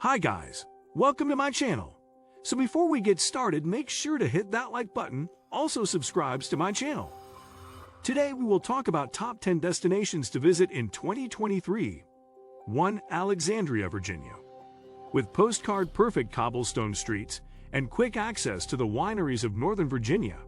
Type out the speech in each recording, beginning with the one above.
Hi guys, welcome to my channel. So before we get started, make sure to hit that like button, also subscribes to my channel. Today we will talk about top 10 destinations to visit in 2023. 1. Alexandria, Virginia. With postcard-perfect cobblestone streets and quick access to the wineries of Northern Virginia,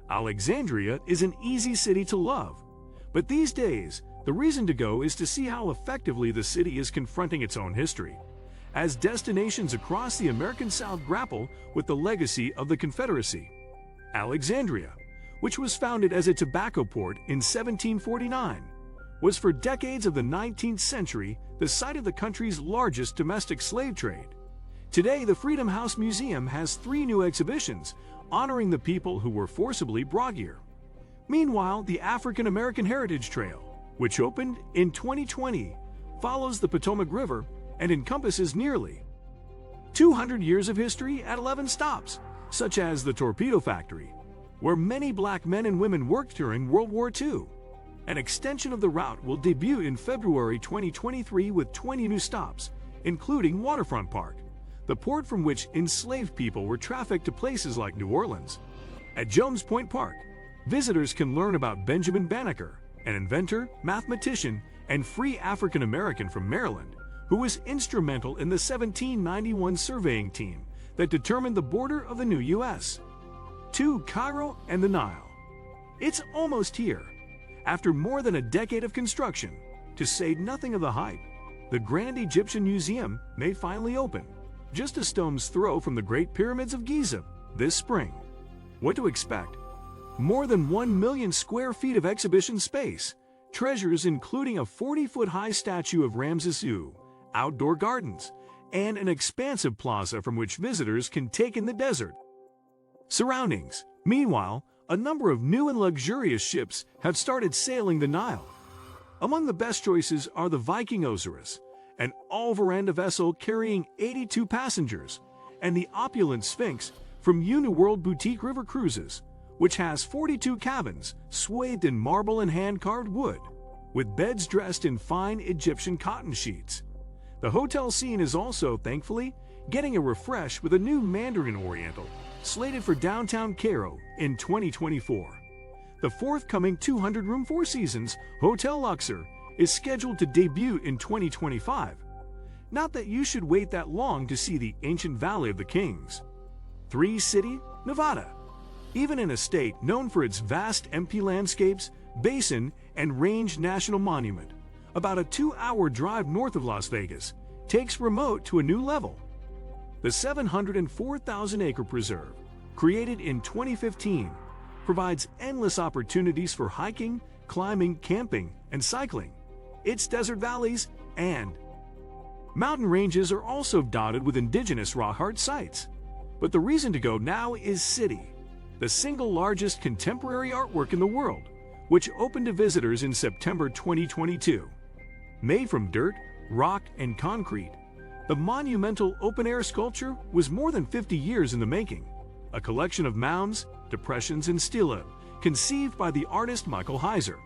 Alexandria is an easy city to love. But these days, the reason to go is to see how effectively the city is confronting its own history, as destinations across the American South grapple with the legacy of the Confederacy. Alexandria, which was founded as a tobacco port in 1749, was for decades of the 19th century the site of the country's largest domestic slave trade. Today, the Freedom House Museum has 3 new exhibitions honoring the people who were forcibly brought here. Meanwhile, the African American Heritage Trail, which opened in 2020, follows the Potomac River and encompasses nearly 200 years of history at 11 stops, such as the Torpedo Factory, where many black men and women worked during World War II. An extension of the route will debut in February 2023 with 20 new stops, including Waterfront Park, the port from which enslaved people were trafficked to places like New Orleans. At Jones Point Park, visitors can learn about Benjamin Banneker, an inventor, mathematician, and free African American from Maryland, who was instrumental in the 1791 surveying team that determined the border of the new U.S. 2. Cairo and the Nile. It's almost here. After more than a decade of construction, to say nothing of the hype, the Grand Egyptian Museum may finally open, just a stone's throw from the Great Pyramids of Giza, this spring. What to expect? More than 1 million square feet of exhibition space, treasures including a 40-foot-high statue of Ramses II, outdoor gardens, and an expansive plaza from which visitors can take in the desert. Surroundings. Meanwhile, a number of new and luxurious ships have started sailing the Nile. Among the best choices are the Viking Osiris, an all-veranda vessel carrying 82 passengers, and the opulent Sphinx from Uniworld Boutique River Cruises, which has 42 cabins swathed in marble and hand-carved wood, with beds dressed in fine Egyptian cotton sheets. The hotel scene is also, thankfully, getting a refresh with a new Mandarin Oriental, slated for downtown Cairo in 2024. The forthcoming 200-room Four Seasons Hotel Luxor is scheduled to debut in 2025. Not that you should wait that long to see the ancient Valley of the Kings. 3. City, Nevada. Even in a state known for its vast empty landscapes, basin, and range national monument, about a 2-hour drive north of Las Vegas takes remote to a new level. The 704,000-acre preserve, created in 2015, provides endless opportunities for hiking, climbing, camping, and cycling. Its desert valleys and mountain ranges are also dotted with indigenous rock art sites. But the reason to go now is City, the single largest contemporary artwork in the world, which opened to visitors in September 2022. Made from dirt, rock, and concrete, the monumental open-air sculpture was more than 50 years in the making, a collection of mounds, depressions, and stela conceived by the artist Michael Heiser.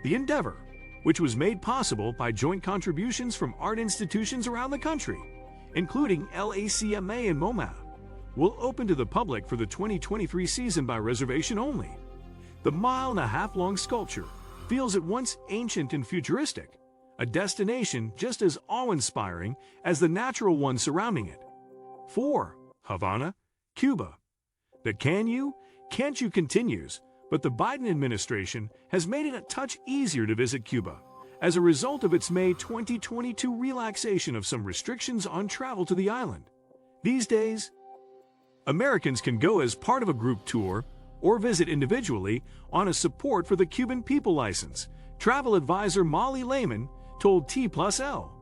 The endeavor, which was made possible by joint contributions from art institutions around the country, including LACMA and MoMA, will open to the public for the 2023 season by reservation only. The mile-and-a-half-long sculpture feels at once ancient and futuristic, a destination just as awe-inspiring as the natural one surrounding it. 4. Havana, Cuba. The can't you continues, but the Biden administration has made it a touch easier to visit Cuba as a result of its May 2022 relaxation of some restrictions on travel to the island. These days, Americans can go as part of a group tour or visit individually on a Support for the Cuban People license, travel advisor Molly Lehman told T+L.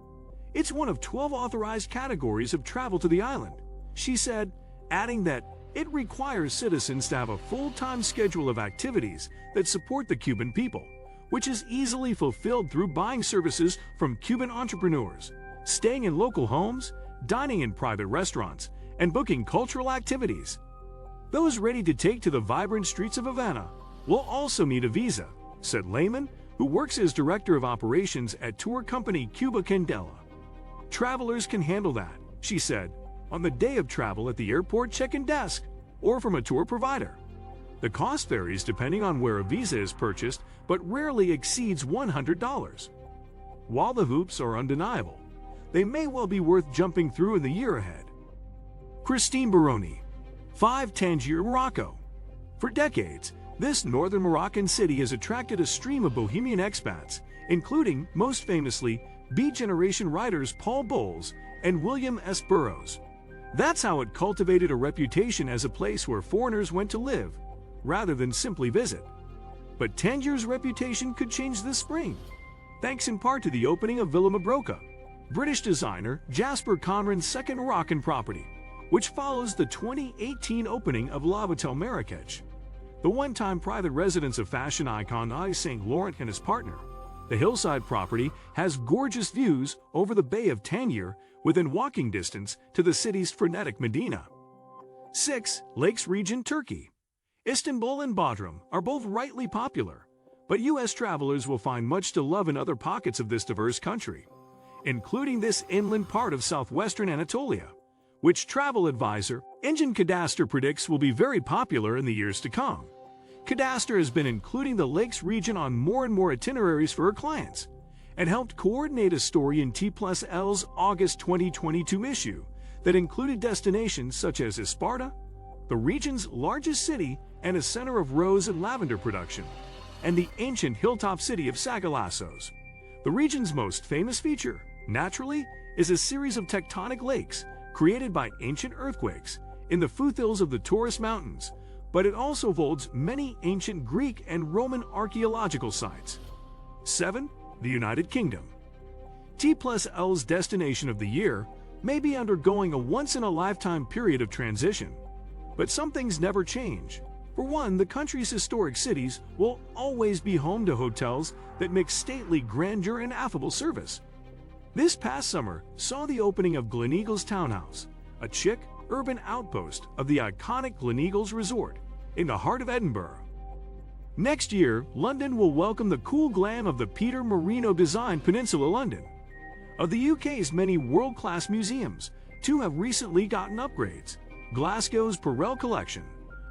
It's one of 12 authorized categories of travel to the island, she said, adding that it requires citizens to have a full-time schedule of activities that support the Cuban people, which is easily fulfilled through buying services from Cuban entrepreneurs, staying in local homes, dining in private restaurants, and booking cultural activities. Those ready to take to the vibrant streets of Havana will also need a visa, said Lehman, who works as Director of Operations at tour company Cuba Candela. Travelers can handle that, she said, on the day of travel at the airport check-in desk or from a tour provider. The cost varies depending on where a visa is purchased, but rarely exceeds $100. While the hoops are undeniable, they may well be worth jumping through in the year ahead. Christine Baroni, 5 Tangier, Morocco. For decades, this northern Moroccan city has attracted a stream of bohemian expats, including, most famously, Beat Generation writers Paul Bowles and William S. Burroughs. That's how it cultivated a reputation as a place where foreigners went to live, rather than simply visit. But Tangier's reputation could change this spring, thanks in part to the opening of Villa Mabroka, British designer Jasper Conran's second Moroccan property, which follows the 2018 opening of L'Hôtel Marrakech, the one-time private residence of fashion icon Yves Saint Laurent and his partner. The hillside property has gorgeous views over the Bay of Tangier within walking distance to the city's frenetic Medina. 6. Lakes Region, Turkey. Istanbul and Bodrum are both rightly popular, but U.S. travelers will find much to love in other pockets of this diverse country, including this inland part of southwestern Anatolia, which travel advisor Engine Cadastre predicts will be very popular in the years to come. Cadastre has been including the Lakes region on more and more itineraries for her clients, and helped coordinate a story in T+L's August 2022 issue that included destinations such as Esparta, the region's largest city and a center of rose and lavender production, and the ancient hilltop city of Sagalassos. The region's most famous feature, naturally, is a series of tectonic lakes created by ancient earthquakes in the foothills of the Taurus Mountains, but it also holds many ancient Greek and Roman archaeological sites. 7. The United Kingdom. T+L's destination of the year may be undergoing a once-in-a-lifetime period of transition, but some things never change. For one, the country's historic cities will always be home to hotels that mix stately grandeur and affable service. This past summer saw the opening of Gleneagles Townhouse, a chic, urban outpost of the iconic Gleneagles Resort in the heart of Edinburgh. Next year, London will welcome the cool glam of the Peter Marino-designed Peninsula London. Of the UK's many world-class museums, 2 have recently gotten upgrades. Glasgow's Perel Collection,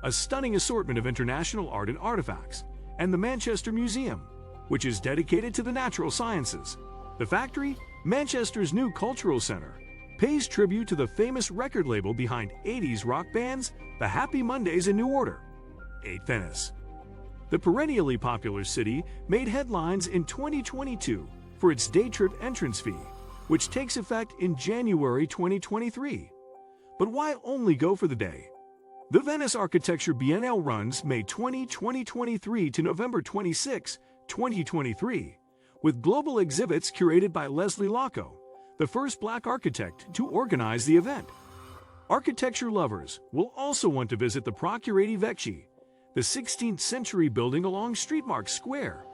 a stunning assortment of international art and artifacts, and the Manchester Museum, which is dedicated to the natural sciences. The Factory, Manchester's new cultural center, pays tribute to the famous record label behind 80s rock bands, the Happy Mondays and New Order. 8. Venice. The perennially popular city made headlines in 2022 for its day trip entrance fee, which takes effect in January 2023. But why only go for the day? The Venice Architecture Biennale runs May 20, 2023 to November 26, 2023, with global exhibits curated by Leslie Locco, the first Black architect to organize the event. Architecture lovers will also want to visit the Procurati Vecchi, the 16th century building along Streetmark Square.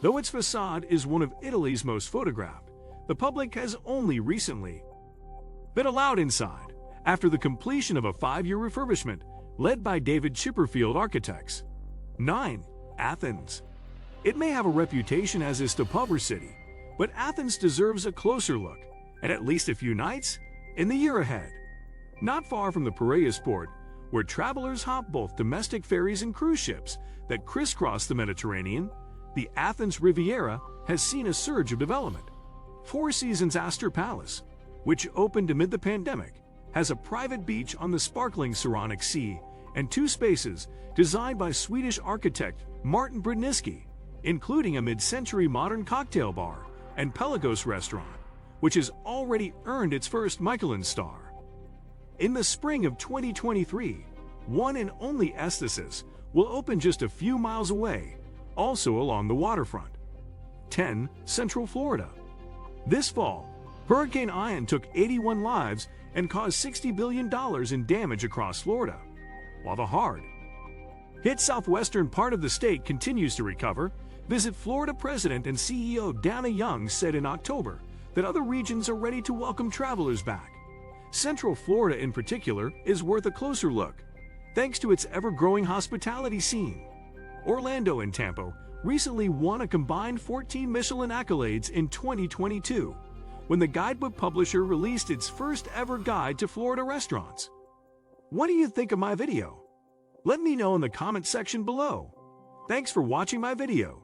Though its facade is one of Italy's most photographed, the public has only recently been allowed inside after the completion of a 5-year refurbishment led by David Chipperfield Architects. 9. Athens. It may have a reputation as a stopover city, but Athens deserves a closer look, and at least a few nights in the year ahead. Not far from the Piraeus port, where travelers hop both domestic ferries and cruise ships that crisscross the Mediterranean, the Athens Riviera has seen a surge of development. Four Seasons Astor Palace, which opened amid the pandemic, has a private beach on the sparkling Saronic Sea and 2 spaces designed by Swedish architect Martin Brodnicki, including a mid-century modern cocktail bar and Pelagos restaurant, which has already earned its first Michelin star. In the spring of 2023, one and only Estesis will open just a few miles away, also along the waterfront. 10. Central Florida. This fall, Hurricane Ian took 81 lives and caused $60 billion in damage across Florida. While the hard-hit southwestern part of the state continues to recover, Visit Florida President and CEO Dana Young said in October that other regions are ready to welcome travelers back. Central Florida in particular is worth a closer look, thanks to its ever-growing hospitality scene. Orlando and Tampa recently won a combined 14 Michelin accolades in 2022, when the guidebook publisher released its first ever guide to Florida restaurants. What do you think of my video? Let me know in the comment section below. Thanks for watching my video.